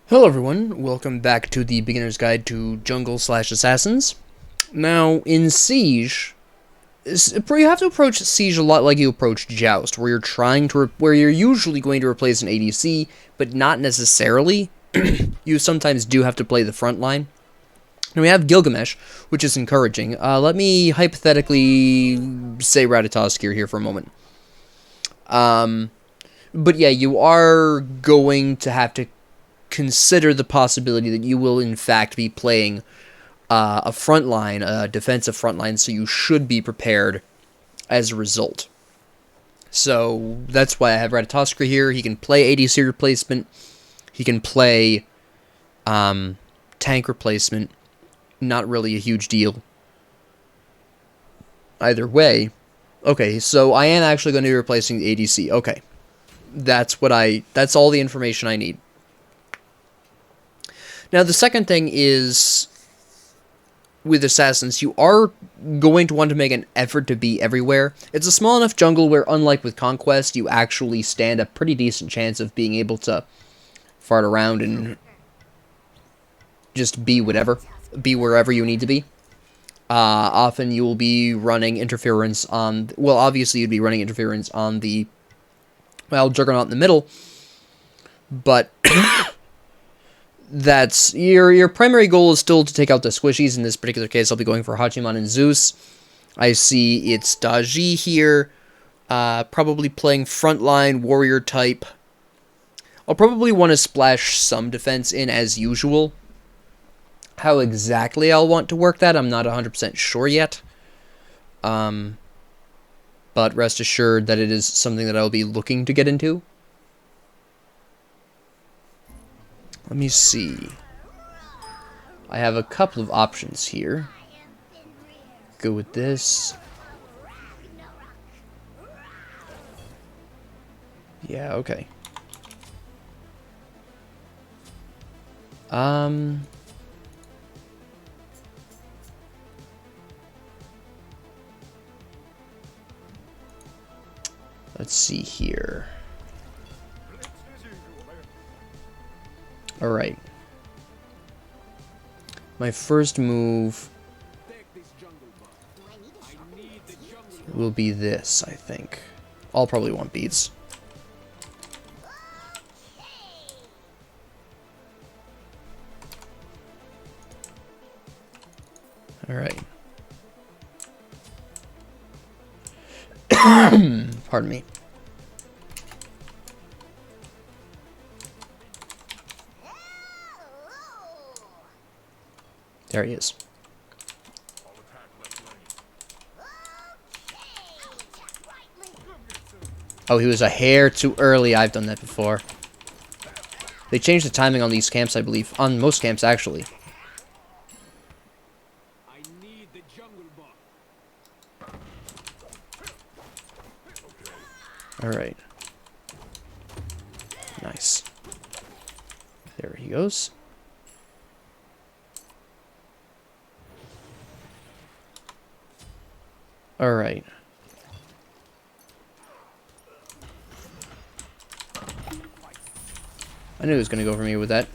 Hello everyone, welcome back to the Beginner's Guide to Jungle/Assassins. Now, in Siege, you have to approach Siege a lot like you approach Joust, where you're usually going to replace an ADC, but not necessarily. You sometimes do have to play the front line. Now we have Gilgamesh, which is encouraging. Let me hypothetically say Ratatoskr here for a moment. But yeah, you are going to have to consider the possibility that you will in fact be playing a front line, a defensive front line, so you should be prepared as a result. So that's why I have Ratatoskr here. He can play ADC replacement, he can play tank replacement, not really a huge deal either way. Okay, so I am actually going to be replacing the ADC. Okay, that's all the information I need. Now, the second thing is, with Assassins, you are going to want to make an effort to be everywhere. It's a small enough jungle where, unlike with Conquest, you actually stand a pretty decent chance of being able to fart around and just be wherever you need to be. Often you will be running interference on, well, obviously you'd be running interference on the, well, Juggernaut in the middle, but that's your primary goal is still to take out the squishies. In this particular case, I'll be going for Hachiman and Zeus. I see it's Daji here, probably playing frontline warrior type. I'll probably want to splash some defense in as usual. How exactly I'll want to work that, I'm not 100% sure yet. But rest assured that it is something that I'll be looking to get into. Let me see. I have a couple of options here. Go with this. Yeah, okay. Let's see here. Alright. My first move will be this, I think. I'll probably want beads. Alright. Pardon me. There he is. Oh, he was a hair too early. I've done that before. They changed the timing on these camps, I believe. On most camps, actually. Alright. Nice. There he goes. Alright. I knew he was going to go for me with that.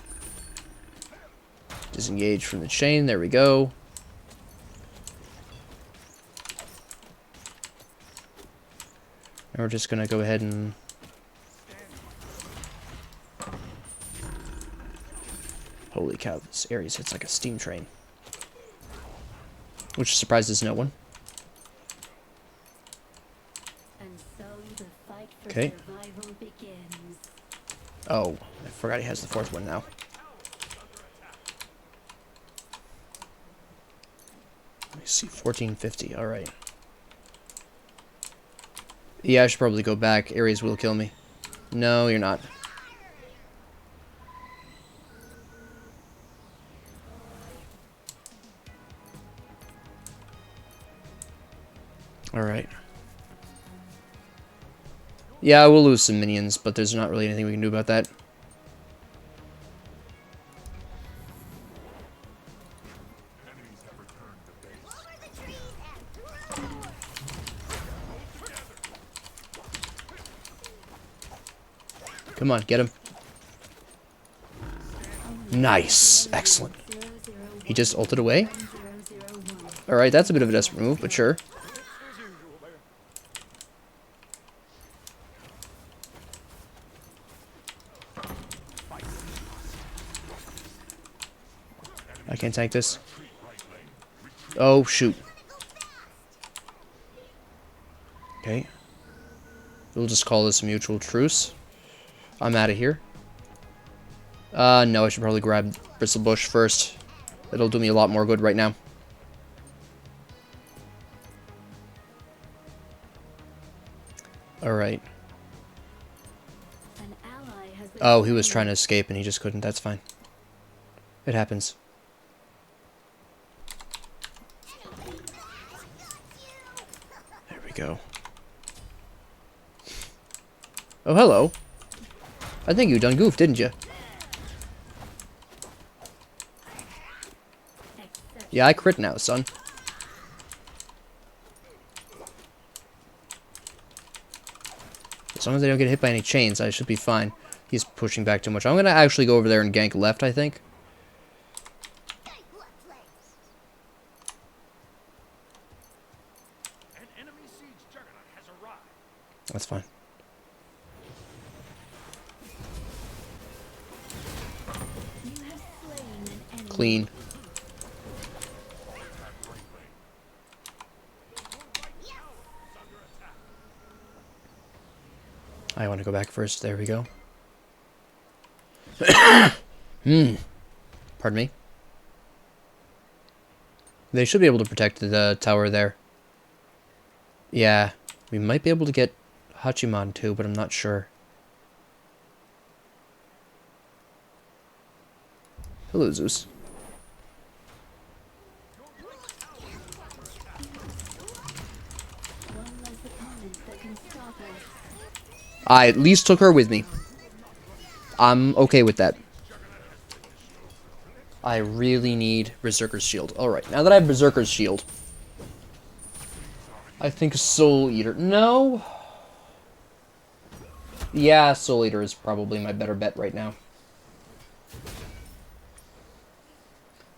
Disengage from the chain. There we go. Now we're just going to go ahead and... Holy cow, this Ares hits like a steam train. Which surprises no one. Okay. Oh, I forgot he has the fourth one now. Let me see, 1450, alright. Yeah, I should probably go back. Ares will kill me. No, you're not. Alright. Yeah, we'll lose some minions, but there's not really anything we can do about that. Come on, get him. Nice. Excellent. He just ulted away. Alright, that's a bit of a desperate move, but sure. I can't tank this. Oh, shoot. Okay. We'll just call this a mutual truce. I'm out of here. No, I should probably grab Bristlebush first. It'll do me a lot more good right now. Alright. Oh, he was trying to escape and he just couldn't. That's fine. It happens. There we go. Oh, hello. I think you done goofed, didn't you? Yeah, I crit now, son. As long as I don't get hit by any chains, I should be fine. He's pushing back too much. I'm going to actually go over there and gank left, I think. That's fine. Clean. I want to go back first. There we go. Pardon me. They should be able to protect the tower there. Yeah, we might be able to get Hachiman too, but I'm not sure. Hello, Zeus. I at least took her with me. I'm okay with that. I really need Berserker's Shield. Alright, now that I have Berserker's Shield, I think Soul Eater. No. Yeah, Soul Eater is probably my better bet right now.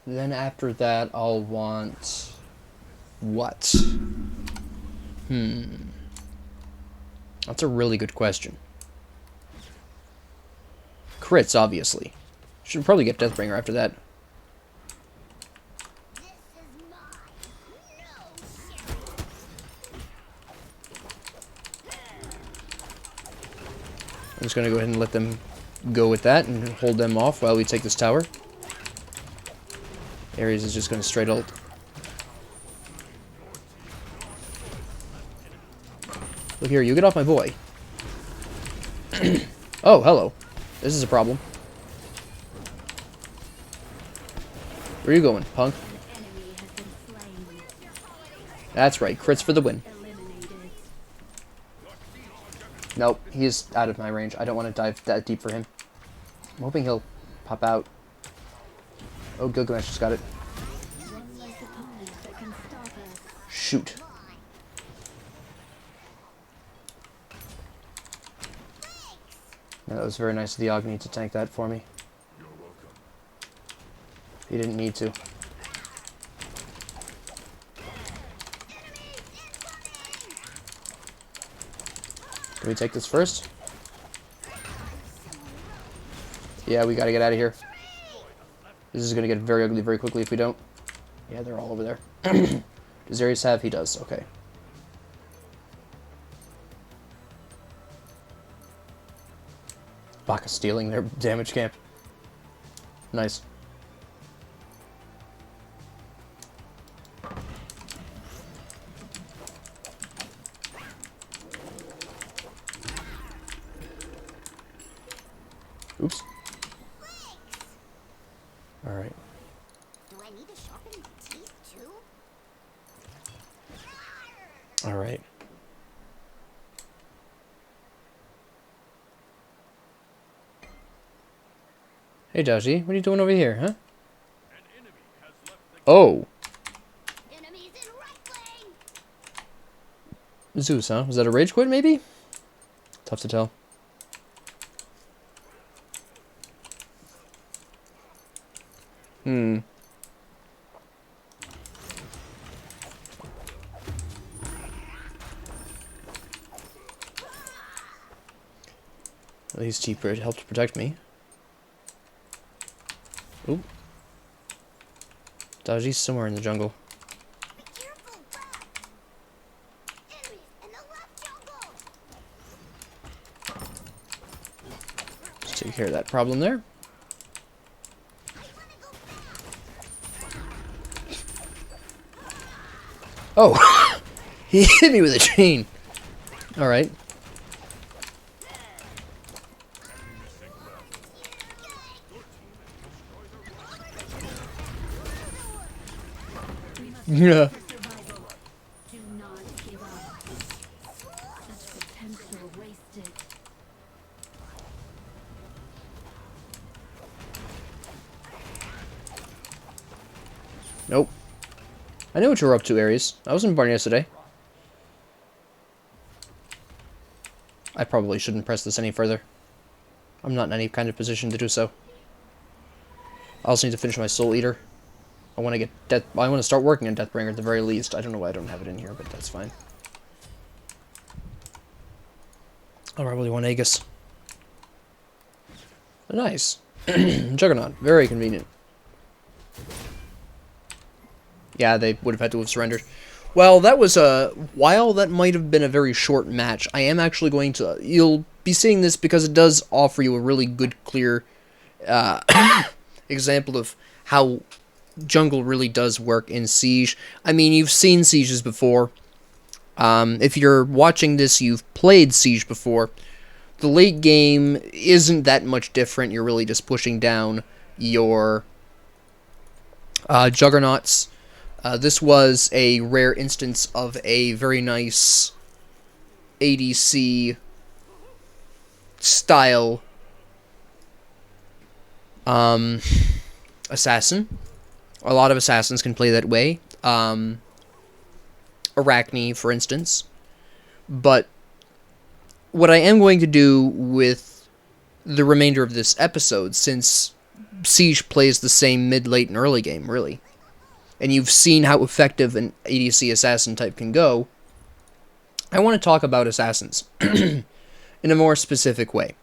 Then after that, I'll want... what? That's a really good question. Crits, obviously. Should probably get Deathbringer after that. I'm just going to go ahead and let them go with that and hold them off while we take this tower. Ares is just going to straight ult. Look here, you get off my boy. Oh, hello. This is a problem. Where are you going, punk? That's right, crits for the win. Nope, he's out of my range. I don't want to dive that deep for him. I'm hoping he'll pop out. Oh, Gilgamesh just got it. Shoot. Yeah, that was very nice of the Agni to tank that for me. He didn't need to. Can we take this first? Yeah, we gotta get out of here. This is gonna get very ugly very quickly if we don't. Yeah, they're all over there. Does Ares have? He does. Okay. Baka stealing their damage camp. Nice. Oops. All right. Do I need to sharpen my teeth too? All right. Hey, Joshi, what are you doing over here, huh? Oh. Enemies in right lane. Zeus, huh? Was that a rage quit, maybe? Tough to tell. At least he helped protect me. Oop. Daji's somewhere in the jungle. Be careful, Rat. Enemies in the left jungle. Let's take care of that problem there. I wanna go Oh! He hit me with a chain. Alright. Yeah. Do not give up. Such potential wasted. Nope. I know what you were up to, Ares. I was in barn yesterday. I probably shouldn't press this any further. I'm not in any kind of position to do so. I also need to finish my Soul Eater. I want to get I want to start working on Deathbringer at the very least. I don't know why I don't have it in here, but that's fine. I probably want Aegis. Nice. Juggernaut. Very convenient. Yeah, they would have had to have surrendered. Well, that was while that might have been a very short match, I am actually going to... You'll be seeing this because it does offer you a really good, clear example of how jungle really does work in Siege. I mean, you've seen Sieges before. If you're watching this, you've played Siege before. The late game isn't that much different. You're really just pushing down your Juggernauts. This was a rare instance of a very nice ADC style assassin. A lot of assassins can play that way. Arachne, for instance. But what I am going to do with the remainder of this episode, since Siege plays the same mid, late, and early game, really, and you've seen how effective an ADC assassin type can go, I want to talk about assassins in a more specific way.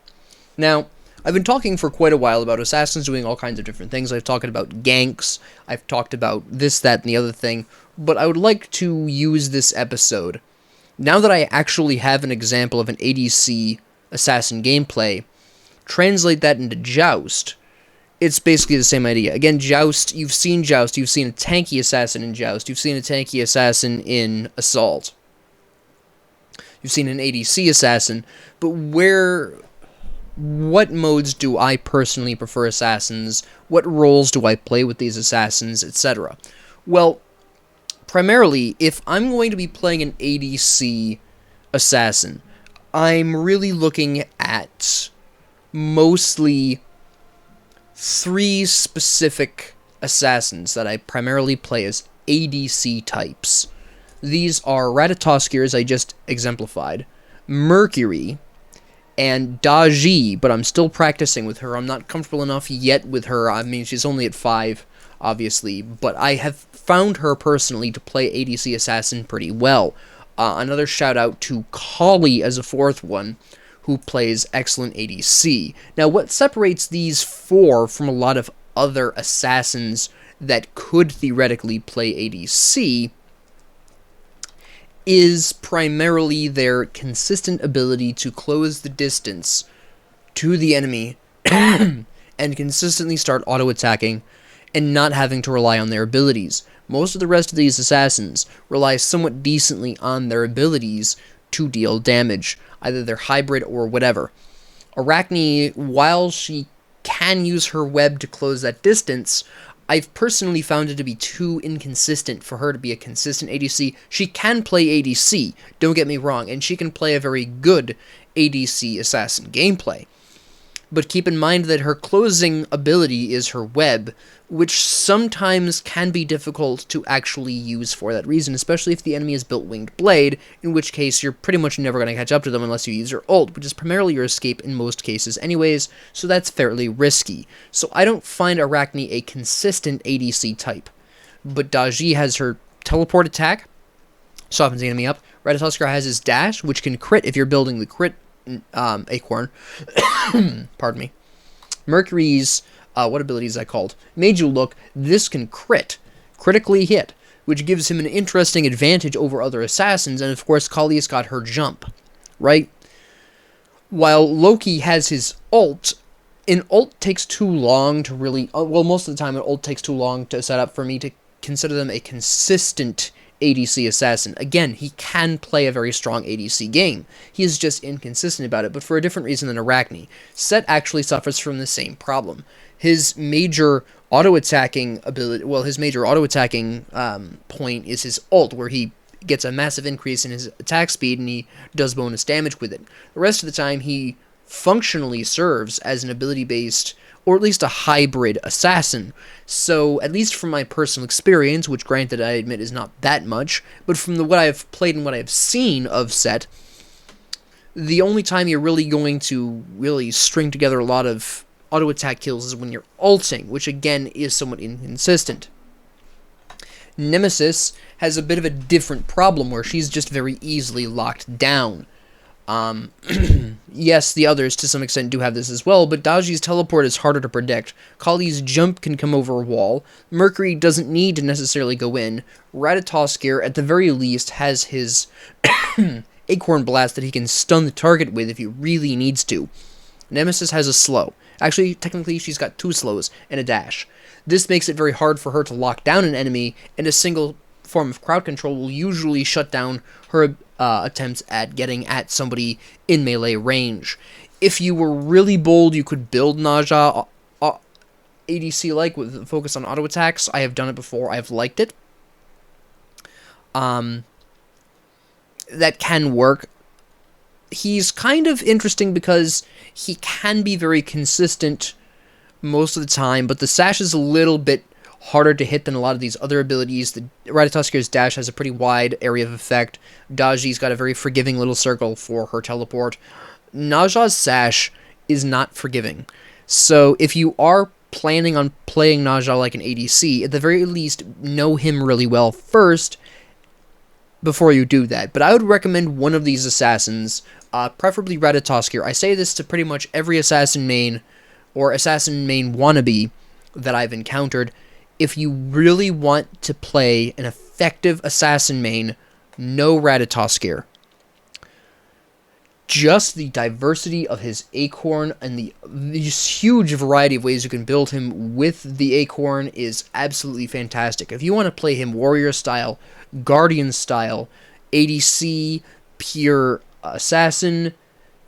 Now, I've been talking for quite a while about assassins doing all kinds of different things. I've talked about ganks, I've talked about this, that, and the other thing, but I would like to use this episode, now that I actually have an example of an ADC assassin gameplay, translate that into Joust. It's basically the same idea. Again, Joust, you've seen a tanky assassin in Joust, you've seen a tanky assassin in Assault. You've seen an ADC assassin, but what modes do I personally prefer assassins? What roles do I play with these assassins, etc.? Well, primarily, if I'm going to be playing an ADC assassin, I'm really looking at mostly 3 specific assassins that I primarily play as ADC types. These are Ratatoskr, as I just exemplified, Mercury, and Daji, but I'm still practicing with her. I'm not comfortable enough yet with her. I mean, she's only at 5, obviously, but I have found her personally to play ADC assassin pretty well. Another shout out to Kali as a 4th one, who plays excellent ADC. Now, what separates these 4 from a lot of other assassins that could theoretically play ADC is primarily their consistent ability to close the distance to the enemy and consistently start auto-attacking and not having to rely on their abilities. Most of the rest of these assassins rely somewhat decently on their abilities to deal damage, either they're hybrid or whatever. Arachne, while she can use her web to close that distance, I've personally found it to be too inconsistent for her to be a consistent ADC. She can play ADC, don't get me wrong, and she can play a very good ADC assassin gameplay. but keep in mind that her closing ability is her web, which sometimes can be difficult to actually use for that reason, especially if the enemy has built Winged Blade, in which case you're pretty much never going to catch up to them unless you use your ult, which is primarily your escape in most cases anyways, so that's fairly risky. So I don't find Arachne a consistent ADC type, but Daji has her teleport attack, softens the enemy up. Ratatoskr has his dash, which can crit if you're building the crit acorn. Pardon me. Mercury's, what ability is that called? Made You Look. This can critically hit, which gives him an interesting advantage over other assassins, and of course Kali's got her jump, right? While Loki has his ult, an ult takes too long to really, well, most of the time an ult takes too long to set up for me to consider them a consistent ADC assassin. Again, he can play a very strong ADC game. He is just inconsistent about it, but for a different reason than Arachne. Set actually suffers from the same problem. His major auto-attacking ability, well, his major auto-attacking point is his ult, where he gets a massive increase in his attack speed and he does bonus damage with it. The rest of the time, he functionally serves as an ability-based, or at least a hybrid assassin. So, at least from my personal experience, which granted I admit is not that much, but from what I have played and what I have seen of Set, the only time you're really going to really string together a lot of auto-attack kills is when you're ulting, which again is somewhat inconsistent. Nemesis has a bit of a different problem where she's just very easily locked down. Yes, the others to some extent do have this as well, but Daji's teleport is harder to predict. Kali's jump can come over a wall. Mercury doesn't need to necessarily go in. Ratatoskr, at the very least, has his Acorn Blast that he can stun the target with if he really needs to. Nemesis has a slow. Actually, technically, she's got 2 slows and a dash. This makes it very hard for her to lock down an enemy, and a single form of crowd control will usually shut down her attempts at getting at somebody in melee range. If you were really bold, you could build Naja ADC-like with a focus on auto attacks. I have done it before. I've liked it. That can work. He's kind of interesting because he can be very consistent most of the time, but the sash is a little bit harder to hit than a lot of these other abilities. The Ratatoskir's dash has a pretty wide area of effect. Daji's got a very forgiving little circle for her teleport. Naja's sash is not forgiving. So if you are planning on playing Naja like an ADC, at the very least, know him really well first before you do that. But I would recommend one of these assassins, preferably Ratatoskr. I say this to pretty much every assassin main or assassin main wannabe that I've encountered. If you really want to play an effective assassin main, no Ratatoskr. Just the diversity of his Acorn and this huge variety of ways you can build him with the Acorn is absolutely fantastic. If you want to play him warrior style, guardian style, ADC, pure assassin,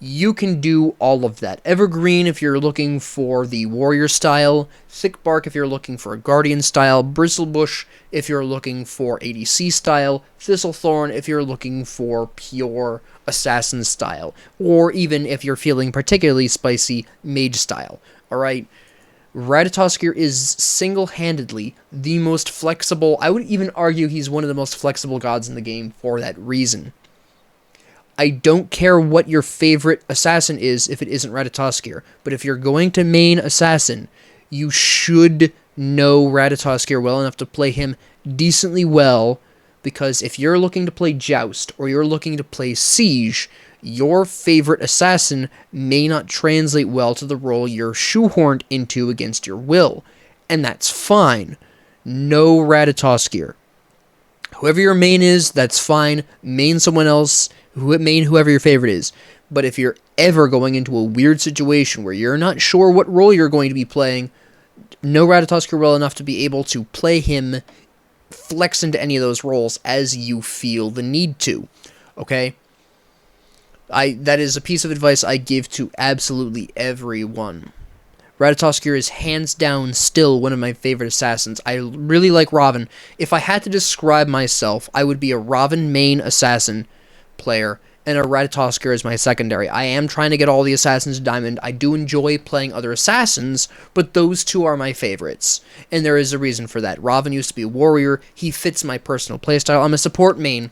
you can do all of that. Evergreen if you're looking for the warrior style, Thick Bark if you're looking for a guardian style, Bristlebush if you're looking for ADC style, Thistlethorn if you're looking for pure assassin style, or even if you're feeling particularly spicy, mage style. Alright? Ratatoskr is single-handedly the most flexible. I would even argue he's one of the most flexible gods in the game for that reason. I don't care what your favorite assassin is if it isn't Ratatoskr, but if you're going to main assassin, you should know Ratatoskr well enough to play him decently well, because if you're looking to play Joust or you're looking to play Siege, your favorite assassin may not translate well to the role you're shoehorned into against your will, and that's fine. No Ratatoskr. Whoever your main is, that's fine. Main someone else. Main whoever your favorite is. But if you're ever going into a weird situation where you're not sure what role you're going to be playing, know Ratatoskr well enough to be able to play him, flex into any of those roles as you feel the need to. Okay? That is a piece of advice I give to absolutely everyone. Ratatoskr is hands down still one of my favorite assassins. I really like Raven. If I had to describe myself, I would be a Raven main assassin player, and a Ratatoskr is my secondary. I am trying to get all the assassins to diamond. I do enjoy playing other assassins, but those two are my favorites, and there is a reason for that. Raven used to be a warrior. He fits my personal playstyle. I'm a support main,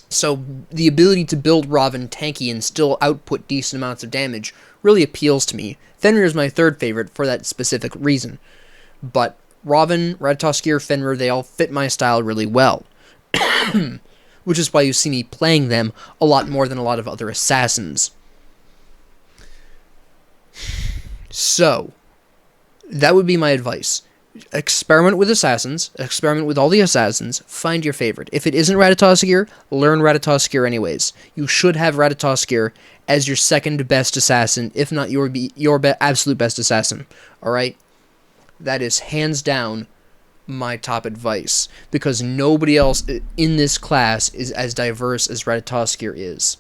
so the ability to build Raven tanky and still output decent amounts of damage really appeals to me. Fenrir is my third favorite for that specific reason, but Raven, Ratatoskr, Fenrir, they all fit my style really well. Which is why you see me playing them a lot more than a lot of other assassins. So, that would be my advice. Experiment with assassins, experiment with all the assassins, find your favorite. If it isn't Ratatoskr, learn Ratatoskr anyways. You should have Ratatoskr as your second best assassin, if not your absolute best assassin. Alright? That is hands down my top advice, because nobody else in this class is as diverse as Ratatoskr is.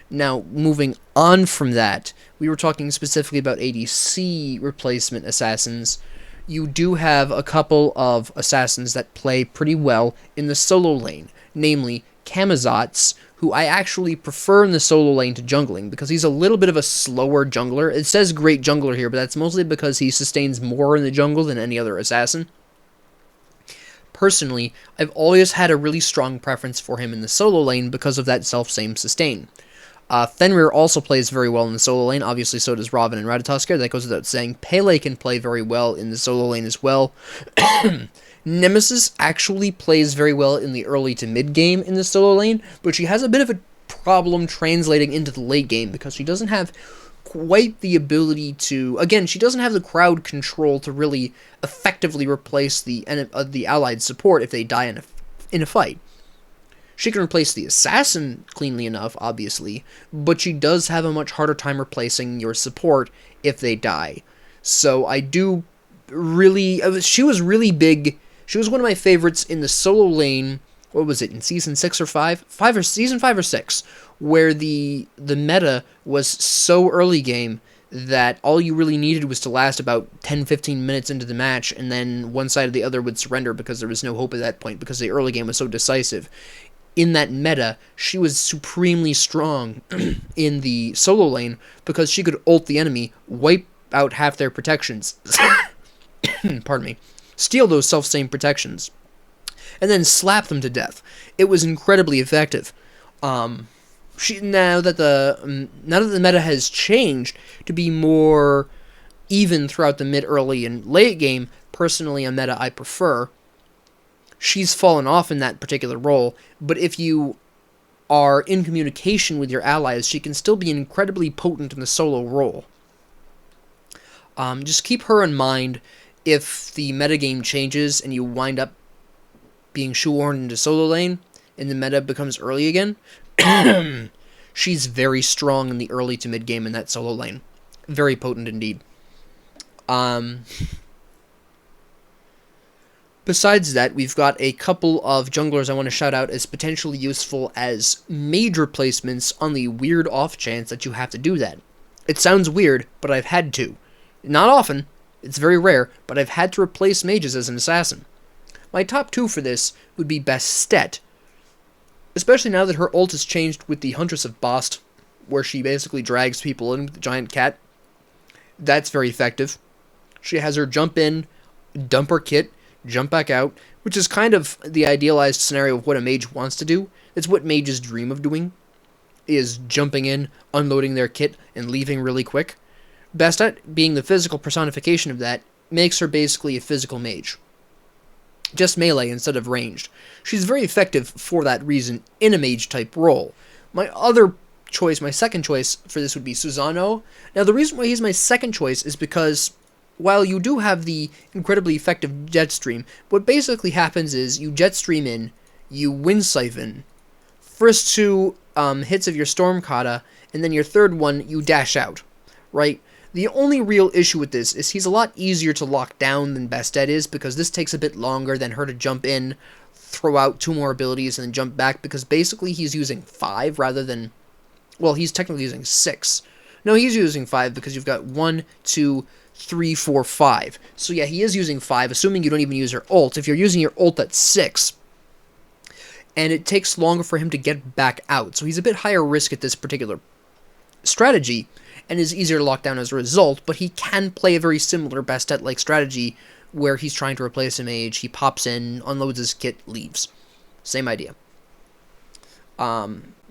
Now, moving on from that, we were talking specifically about ADC Replacement Assassins. You do have a couple of assassins that play pretty well in the solo lane, namely Kamazotz, who I actually prefer in the solo lane to jungling, because he's a little bit of a slower jungler. It says great jungler here, but that's mostly because he sustains more in the jungle than any other assassin. Personally, I've always had a really strong preference for him in the solo lane because of that self-same sustain. Fenrir also plays very well in the solo lane, obviously so does Raven and Ratatoskr, that goes without saying. Pele can play very well in the solo lane as well. Nemesis actually plays very well in the early to mid game in the solo lane, but she has a bit of a problem translating into the late game because she doesn't have quite the ability to, again, she doesn't have the crowd control to really effectively replace the allied support if they die in a fight. She can replace the assassin cleanly enough, obviously, but she does have a much harder time replacing your support if they die. So I do really, she was really big. She was one of my favorites in the solo lane. What was it, in season 6 or 5? Season 5 or 6, where the meta was so early game that all you really needed was to last about 10-15 minutes into the match, and then one side or the other would surrender because there was no hope at that point, because the early game was so decisive. In that meta, she was supremely strong in the solo lane because she could ult the enemy, wipe out half their protections, pardon me, steal those self-same protections, and then slap them to death. It was incredibly effective. Now that the meta has changed to be more even throughout the mid, early, and late game, personally a meta I prefer, she's fallen off in that particular role, but if you are in communication with your allies, she can still be incredibly potent in the solo role. Just keep her in mind if the metagame changes and you wind up being shoehorned into solo lane and the meta becomes early again. She's very strong in the early to mid game in that solo lane. Very potent indeed. Besides that, we've got a couple of junglers I want to shout out as potentially useful as mage replacements on the weird off chance that you have to do that. It sounds weird, but I've had to. Not often, it's very rare, but I've had to replace mages as an assassin. My top two for this would be Bastet, especially now that her ult has changed with the Huntress of Bast, where she basically drags people in with the giant cat. That's very effective. She has her jump in, dump her kit, jump back out, which is kind of the idealized scenario of what a mage wants to do. It's what mages dream of doing, is jumping in, unloading their kit, and leaving really quick. Bastet, being the physical personification of that, makes her basically a physical mage. Just melee instead of ranged. She's very effective for that reason in a mage-type role. My second choice for this would be Susano. Now, the reason why he's my second choice is because while you do have the incredibly effective Jetstream, what basically happens is you Jetstream in, you Wind Siphon, first two hits of your Storm Kata, and then your third one you dash out, right? The only real issue with this is he's a lot easier to lock down than Bastet is, because this takes a bit longer than her to jump in, throw out two more abilities, and then jump back, because basically he's using 5 rather than, well, he's technically using 6. No, he's using 5 because you've got 1, 2, 3, 4, 5. So yeah, he is using 5, assuming you don't even use your ult. If you're using your ult, that's 6. and it takes longer for him to get back out. So he's a bit higher risk at this particular strategy, and is easier to lock down as a result, but he can play a very similar Bastet-like strategy where he's trying to replace a mage, he pops in, unloads his kit, leaves. Same idea.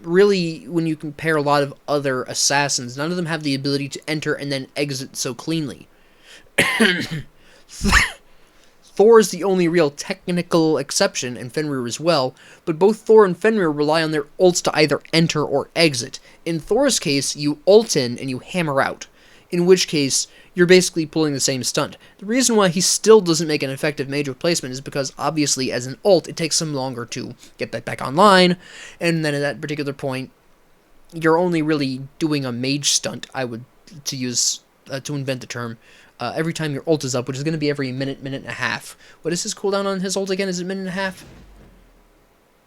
Really, when you compare a lot of other assassins, none of them have the ability to enter and then exit so cleanly. Thor is the only real technical exception, and Fenrir as well, but both Thor and Fenrir rely on their ults to either enter or exit. In Thor's case, you ult in and you hammer out, in which case, you're basically pulling the same stunt. The reason why he still doesn't make an effective mage replacement is because, obviously, as an ult, it takes him longer to get that back online, and then at that particular point, you're only really doing a mage stunt, to invent the term, every time your ult is up, which is going to be every minute, minute and a half. What is his cooldown on his ult again? Is it minute and a half?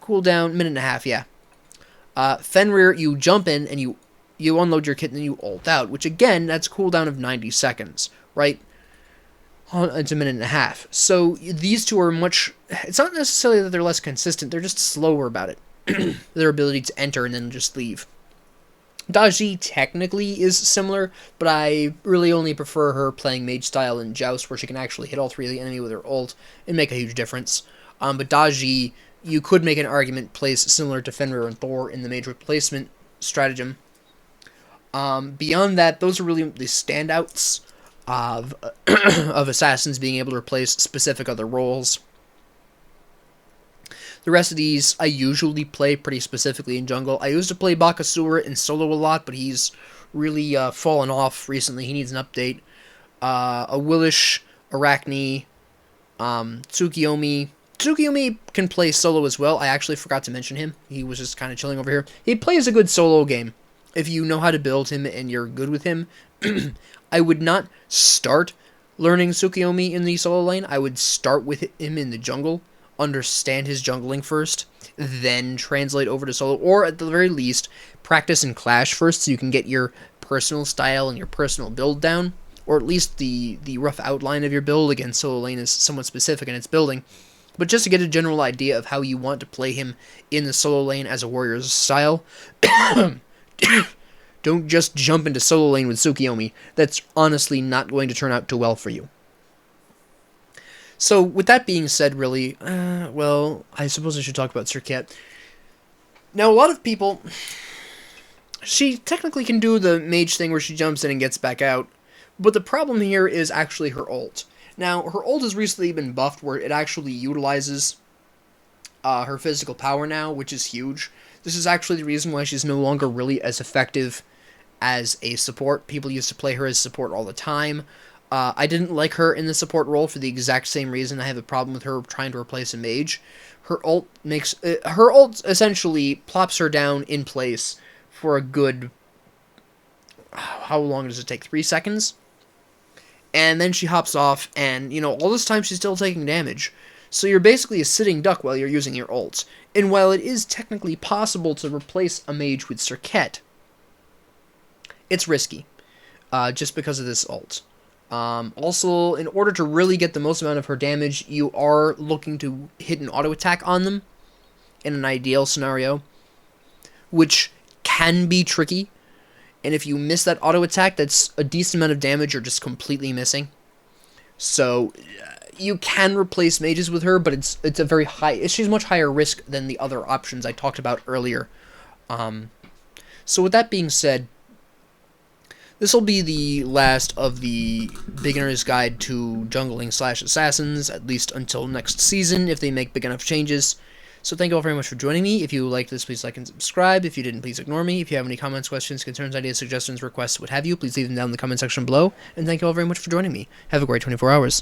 Cooldown, minute and a half, yeah. Fenrir, you jump in and you unload your kit and then you ult out, which again, that's cooldown of 90 seconds, right? It's a minute and a half. So these two are it's not necessarily that they're less consistent, they're just slower about it. Their ability to enter and then just leave. Daji technically is similar, but I really only prefer her playing mage style in Joust, where she can actually hit all three of the enemy with her ult and make a huge difference. But Daji, you could make an argument, plays similar to Fenrir and Thor in the mage replacement stratagem. Beyond that, those are really the standouts of of assassins being able to replace specific other roles. The rest of these, I usually play pretty specifically in jungle. I used to play Bakasura in solo a lot, but he's really fallen off recently. He needs an update. A Willish, Arachne, Tsukiyomi. Tsukiyomi can play solo as well. I actually forgot to mention him. He was just kind of chilling over here. He plays a good solo game. If you know how to build him and you're good with him, I would not start learning Tsukiyomi in the solo lane. I would start with him in the jungle, understand his jungling first, then translate over to solo, or at the very least, practice and clash first so you can get your personal style and your personal build down, or at least the rough outline of your build. Again, solo lane is somewhat specific in its building, but just to get a general idea of how you want to play him in the solo lane as a warrior's style. Don't just jump into solo lane with Tsukiyomi. That's honestly not going to turn out too well for you. So, with that being said, really, well, I suppose I should talk about Cirquette. Now, a lot of people, she technically can do the mage thing where she jumps in and gets back out, but the problem here is actually her ult. Now, her ult has recently been buffed where it actually utilizes her physical power now, which is huge. This is actually the reason why she's no longer really as effective as a support. People used to play her as support all the time. I didn't like her in the support role for the exact same reason. I have a problem with her trying to replace a mage. Her ult essentially plops her down in place for a good, how long does it take? 3 seconds? And then she hops off, and, all this time she's still taking damage. So you're basically a sitting duck while you're using your ult. And while it is technically possible to replace a mage with Cirquette, it's risky, just because of this ult. Also, in order to really get the most amount of her damage, you are looking to hit an auto attack on them, in an ideal scenario, which can be tricky. And if you miss that auto attack, that's a decent amount of damage you're just completely missing. So you can replace mages with her, but it's a very high. She's much higher risk than the other options I talked about earlier. So with that being said, this will be the last of the beginner's guide to jungling / assassins, at least until next season, if they make big enough changes. So thank you all very much for joining me. If you liked this, please like and subscribe. If you didn't, please ignore me. If you have any comments, questions, concerns, ideas, suggestions, requests, what have you, please leave them down in the comment section below. And thank you all very much for joining me. Have a great 24 hours.